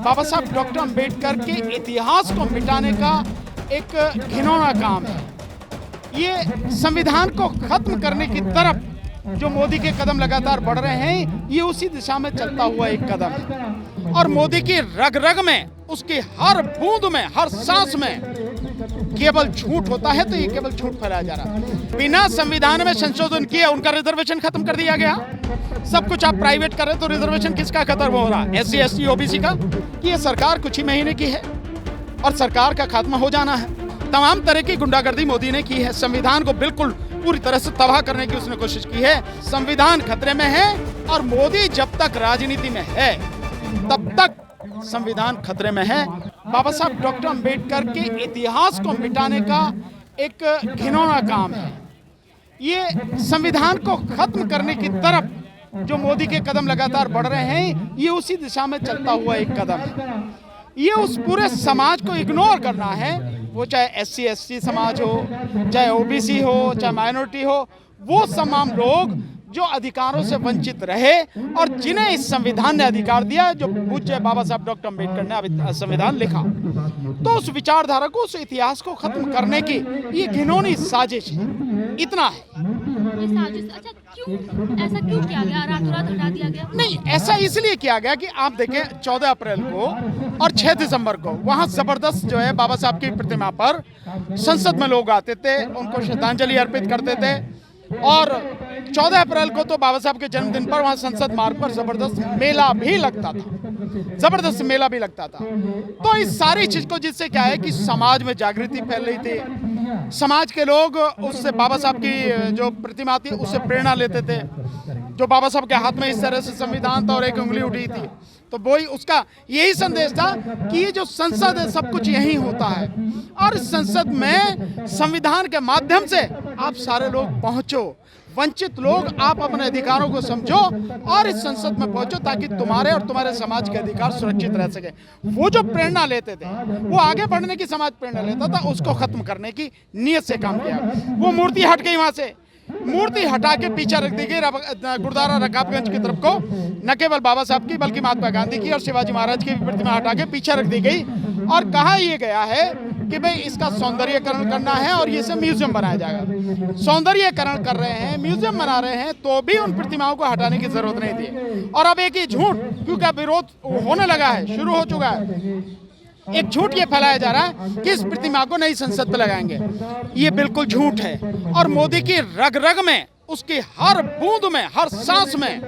बाबा साहब डॉक्टर अंबेडकर के इतिहास को मिटाने का एक घिनौना काम है। ये संविधान को खत्म करने की तरफ जो मोदी के कदम लगातार बढ़ रहे हैं, ये उसी दिशा में चलता हुआ एक कदम है। और मोदी की रग रग में, उसकी हर बूंद में, हर सांस में केवल झूठ होता है, तो ये केवल झूठ फैलाया जा रहा है। बिना संविधान में संशोधन किए उनका रिजर्वेशन खत्म कर दिया गया। सब कुछ आप प्राइवेट कर रहे, तो रिजर्वेशन किसका खत्म हो रहा? SC ST OBC का। ये सरकार कुछ ही महीने की है और सरकार का खात्मा हो जाना है। तमाम तरह की गुंडागर्दी मोदी ने की है। संविधान को बिल्कुल पूरी तरह से तबाह करने की उसने कोशिश की है। संविधान खतरे में है और मोदी जब तक राजनीति में है तब तक संविधान खतरे में है। बाबा साहब डॉक्टर अंबेडकर के इतिहास को मिटाने का एक घिनौना काम है। ये संविधान को खत्म करने की तरफ जो मोदी के कदम लगातार बढ़ रहे हैं, ये उसी दिशा में चलता हुआ एक कदम है। ये उस पूरे समाज को इग्नोर करना है, वो चाहे SC ST समाज हो, चाहे OBC हो, चाहे माइनॉरिटी हो, वो तमाम लोग जो अधिकारों से वंचित रहे और जिन्हें इस संविधान ने अधिकार दिया, जो पूज्य बाबा साहब डॉक्टर अंबेडकर ने संविधान लिखा, तो उस विचारधारा को, उस इतिहास को खत्म करने की ये घिनौनी साजिश है। इतना है। ये साजिश, अच्छा ऐसा क्यों किया गया? रातों रात हटा दिया गया? नहीं, ऐसा इसलिए किया गया कि आप देखें 14 अप्रैल को और 6 दिसंबर को वहां जबरदस्त जो है बाबा साहब की प्रतिमा पर संसद में लोग आते थे, उनको श्रद्धांजलि अर्पित करते थे। और 14 अप्रैल को तो बाबा साहब के जन्मदिन पर वहां संसद मार्ग पर जबरदस्त मेला भी लगता था, जबरदस्त मेला भी लगता था। तो इस सारी चीज को, जिससे क्या है कि समाज में जागृति फैल रही थी, समाज के लोग उससे बाबा साहब की जो प्रतिमा थी उससे प्रेरणा लेते थे। जो बाबा साहब के हाथ में इस तरह से संविधान था और एक उंगली उठी थी, तो वही उसका यही संदेश था कि ये जो संसद है सब कुछ यही होता है और इस संसद में संविधान के माध्यम से आप सारे लोग पहुंचो, वंचित लोग आप अपने अधिकारों को समझो और इस संसद में पहुंचो ताकि तुम्हारे और तुम्हारे समाज के अधिकार सुरक्षित रह सके। वो जो प्रेरणा लेते थे, वो आगे बढ़ने की समाज प्रेरणा लेता था, उसको खत्म करने की नीयत से काम किया। वो मूर्ति हट गई, वहां से मूर्ति हटा के पीछे रख दी गई गुरुद्वारा रकाबगंज की तरफ को। न केवल बाबा साहब की बल्कि महात्मा गांधी की और शिवाजी महाराज की भी प्रतिमा हटा के पीछे रख दी गई और कहा यह गया है कि भाई इसका सौंदर्यीकरण करना है और ये सब म्यूजियम बनाया जाएगा। सौंदर्यीकरण कर रहे हैं, म्यूजियम बना रहे हैं, तो भी उन प्रतिमाओं को हटाने की जरूरत नहीं थी। और अब एक ही झूठ, क्योंकि अब विरोध होने लगा है, शुरू हो चुका है, एक झूठ ये फैलाया जा रहा है कि इस प्रतिमा को नई संसद पे लगाएंगे। ये बिल्कुल झूठ है और मोदी की रग रग में, उसकी हर बूंद में, हर सांस में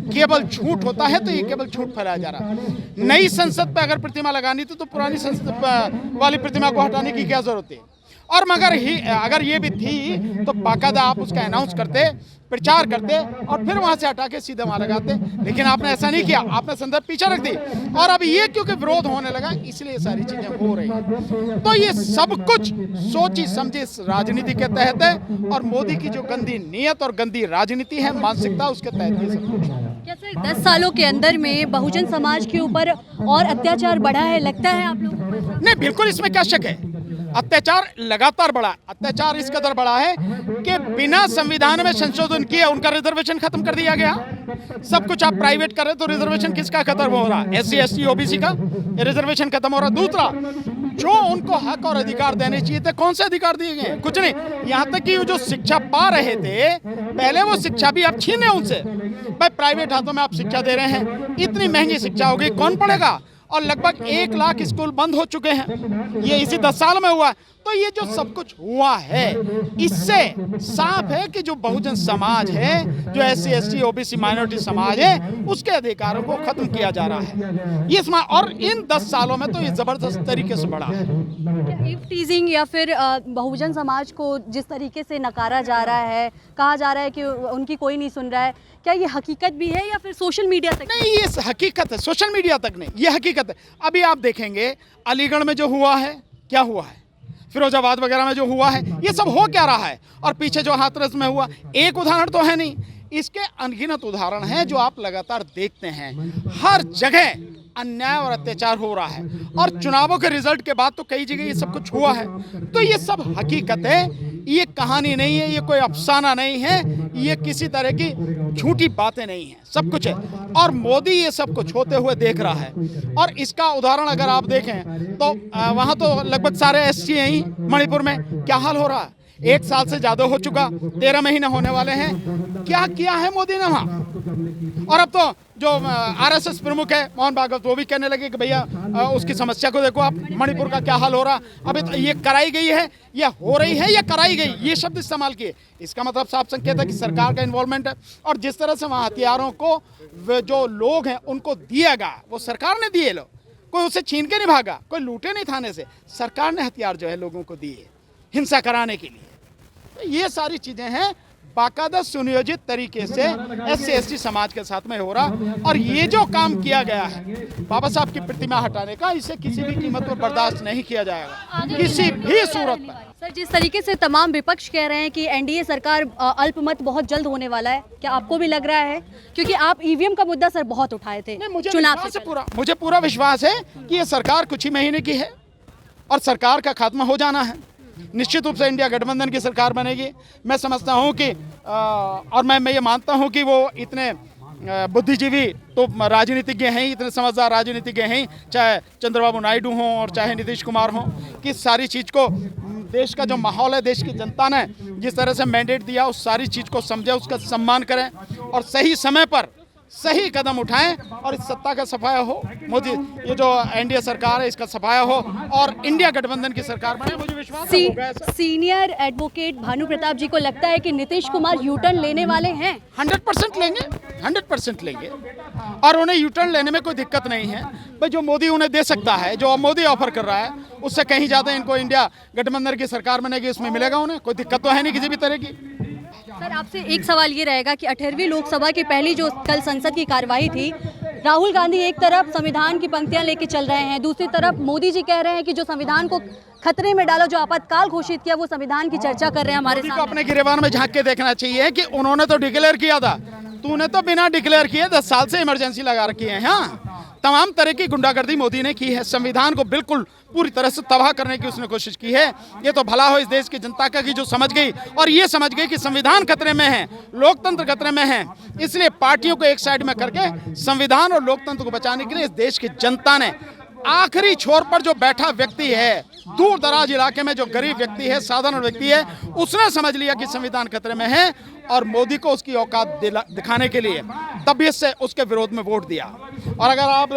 केवल झूठ होता है, तो ये केवल झूठ फैलाया जा रहा है। नई संसद पे अगर प्रतिमा लगानी थी तो पुरानी संसद वाली प्रतिमा को हटाने की क्या जरूरत है? और मगर अगर ये भी थी तो बाकायदा आप उसका अनाउंस करते, प्रचार करते और फिर वहां से हटा के सीधे वहां लगाते। लेकिन आपने ऐसा नहीं किया, आपने संदर्भ पीछे रख दी और अब ये क्योंकि विरोध होने लगा इसलिए सारी चीजें हो रही हैं। तो ये सब कुछ सोची समझी राजनीति के तहत है और मोदी की जो गंदी नीयत और गंदी राजनीति है, मानसिकता, उसके तहत ये सब कुछ है। क्या सर 10 सालों के अंदर में बहुजन समाज के ऊपर और अत्याचार बढ़ा है, लगता है आप लोगों को? नहीं, बिल्कुल इसमें क्या शक है। अत्याचार लगातार बढ़ा, अत्याचार इस कदर बढ़ा है कि बिना संविधान में संशोधन किए उनका रिजर्वेशन खत्म कर दिया गया। सब कुछ आप प्राइवेट कर रहे, तो रिजर्वेशन किसका खत्म हो रहा? SC ST OBC का रिजर्वेशन खत्म हो रहा। दूसरा, जो उनको हक और अधिकार देने चाहिए थे, कौन से अधिकार दिए गए? कुछ नहीं। यहाँ तक कि जो शिक्षा पा रहे थे पहले, वो शिक्षा भी आप छीने उनसे। भाई प्राइवेट हाथों में आप शिक्षा दे रहे हैं, इतनी महंगी शिक्षा हो गई, कौन पढ़ेगा? और लगभग 1 लाख स्कूल बंद हो चुके हैं, ये इसी 10 साल में हुआ। तो ये जो सब कुछ हुआ है, इससे साफ है कि जो बहुजन समाज है, जो SC ST OBC माइनॉरिटी समाज है, उसके अधिकारों को खत्म किया जा रहा है। ये और इन 10 सालों में तो ये जबरदस्त तरीके से बढ़ा है। इफ टीजिंग या फिर बहुजन समाज को जिस तरीके से नकारा जा रहा है, कहा जा रहा है कि उनकी कोई नहीं सुन रहा है, क्या ये हकीकत भी है या फिर सोशल मीडिया तक? नहीं, ये हकीकत है, सोशल मीडिया तक नहीं, ये हकीकत है। अभी आप देखेंगे अलीगढ़ में जो हुआ है, क्या हुआ है, फिरोजाबाद वगैरह में जो हुआ है, ये सब हो क्या रहा है, और पीछे जो हाथरस में हुआ, एक उदाहरण तो है नहीं, इसके अनगिनत उदाहरण हैं जो आप लगातार देखते हैं। हर जगह अन्याय और अत्याचार हो रहा है। और चुनावों के रिजल्ट के बाद तो कई जगह ये सब कुछ हुआ है। तो ये सब हकीकत है, ये कहानी नहीं है, ये कोई अफसाना नहीं है, ये किसी तरह की झूठी बातें नहीं हैं, सब कुछ है। और मोदी ये सब कुछ होते हुए देख रहा है। और इसका उदाहरण अगर आप देखें तो वहाँ तो लगभग सारे एसटी हैं ही मणिपुर में। क्या हाल हो रहा है, 1 साल से ज़्यादा हो चुका, 13 महीने होने वाले हैं। क्या किया है मोदी ने वहाँ? और अब तो जो आरएसएस प्रमुख है मोहन भागवत, वो भी कहने लगे कि भैया उसकी समस्या को देखो आप, मणिपुर का क्या हाल हो रहा। अभी तो ये कराई गई है या हो रही है या कराई गई, ये शब्द इस्तेमाल किए। इसका मतलब साफ संकेत है कि सरकार का इन्वॉल्वमेंट है। और जिस तरह से वहाँ हथियारों को जो लोग हैं उनको दिया गया, वो सरकार ने दिए। लोग कोई उसे छीन के नहीं भागा, कोई लूटे नहीं थाने से, सरकार ने हथियार जो है लोगों को दिए हिंसा कराने के लिए। तो ये सारी चीजें हैं बाकायदा सुनियोजित तरीके से SC ST समाज के साथ में हो रहा। और ये जो काम किया गया है बाबा साहब की प्रतिमा हटाने का, इसे किसी भी कीमत पर बर्दाश्त नहीं किया जाएगा, किसी भी सूरत में। सर, जिस तरीके से तमाम विपक्ष कह रहे हैं कि एनडीए सरकार अल्पमत बहुत जल्द होने वाला है, क्या आपको भी लग रहा है? क्योंकि आप ईवीएम का मुद्दा सर बहुत उठाए थे चुनाव से पहले। मुझे पूरा विश्वास है कि ये सरकार कुछ ही महीने की है और सरकार का खात्मा हो जाना है। निश्चित रूप से इंडिया गठबंधन की सरकार बनेगी। मैं समझता हूं कि और मैं ये मानता हूं कि वो इतने बुद्धिजीवी तो राजनीतिज्ञ हैं, इतने समझदार राजनीतिज्ञ हैं, चाहे चंद्रबाबू नायडू हों और चाहे नीतीश कुमार हों, कि सारी चीज़ को देश का जो माहौल है, देश की जनता ने जिस तरह से मैंडेट दिया, उस सारी चीज़ को समझे, उसका सम्मान करें और सही समय पर सही कदम उठाएं और इस सत्ता का सफाया हो। मोदी ये जो एनडीए सरकार है इसका सफाया हो और इंडिया गठबंधन की सरकार बने। मुझे विश्वास है सीनियर एडवोकेट भानु प्रताप जी को लगता है कि नीतीश कुमार यूटर्न लेने वाले हैं। 100% लेंगे, 100% लेंगे और उन्हें यूटर्न लेने में कोई दिक्कत नहीं है भाई। जो मोदी उन्हें दे सकता है, जो मोदी ऑफर कर रहा है, उससे कहीं ज़्यादा इनको इंडिया गठबंधन की सरकार बनेगी, उसमें मिलेगा उन्हें। कोई दिक्कत तो है नहीं किसी भी तरह की। सर, आपसे एक सवाल ये रहेगा कि 18वीं लोकसभा की पहली जो कल संसद की कार्यवाही थी, राहुल गांधी एक तरफ संविधान की पंक्तियां लेके चल रहे हैं, दूसरी तरफ मोदी जी कह रहे हैं कि जो संविधान को खतरे में डाला, जो आपातकाल घोषित किया, वो संविधान की चर्चा कर रहे हैं हमारे सामने। अपने गिरेबान में झांक के देखना चाहिए कि उन्होंने तो डिक्लेयर किया था, तूने तो बिना डिक्लेयर किए 10 साल से इमरजेंसी लगा रखी है। हाँ, तमाम तरह की गुंडागर्दी मोदी ने की है, संविधान को बिल्कुल पूरी तरह से तबाह करने की उसने कोशिश की है। ये तो भला हो इस देश की जनता का कि जो समझ गई और ये समझ गई कि संविधान खतरे में है, लोकतंत्र खतरे में है, इसलिए पार्टियों को एक साइड में करके संविधान और लोकतंत्र को बचाने के लिए इस देश की जनता ने आखिरी छोर पर जो बैठा व्यक्ति है, दूर दराज इलाके में जो गरीब व्यक्ति है, साधारण व्यक्ति है, उसने समझ लिया कि संविधान खतरे में है और मोदी को उसकी औकात दिखाने के लिए तभी से उसके विरोध में वोट दिया। और अगर आप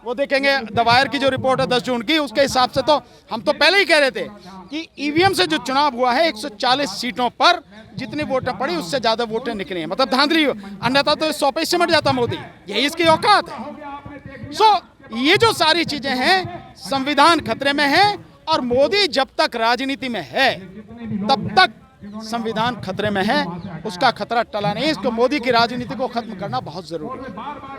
वो देखेंगे द वायर की जो रिपोर्ट है 10 जून की, उसके हिसाब से तो हम तो पहले ही कह रहे थे कि ईवीएम से जो चुनाव हुआ है 140 सीटों पर जितनी वोटें पड़ी उससे ज्यादा वोटें निकली हैं, मतलब धांधली, अन्यथा तो 100 पे सिमट जाता मोदी। यही इसकी औकात है। ये जो सारी चीजें हैं, संविधान खतरे में है और मोदी जब तक राजनीति में है तब तक संविधान खतरे में है, उसका खतरा टला नहीं। इसको मोदी की राजनीति को खत्म करना बहुत जरूरी है।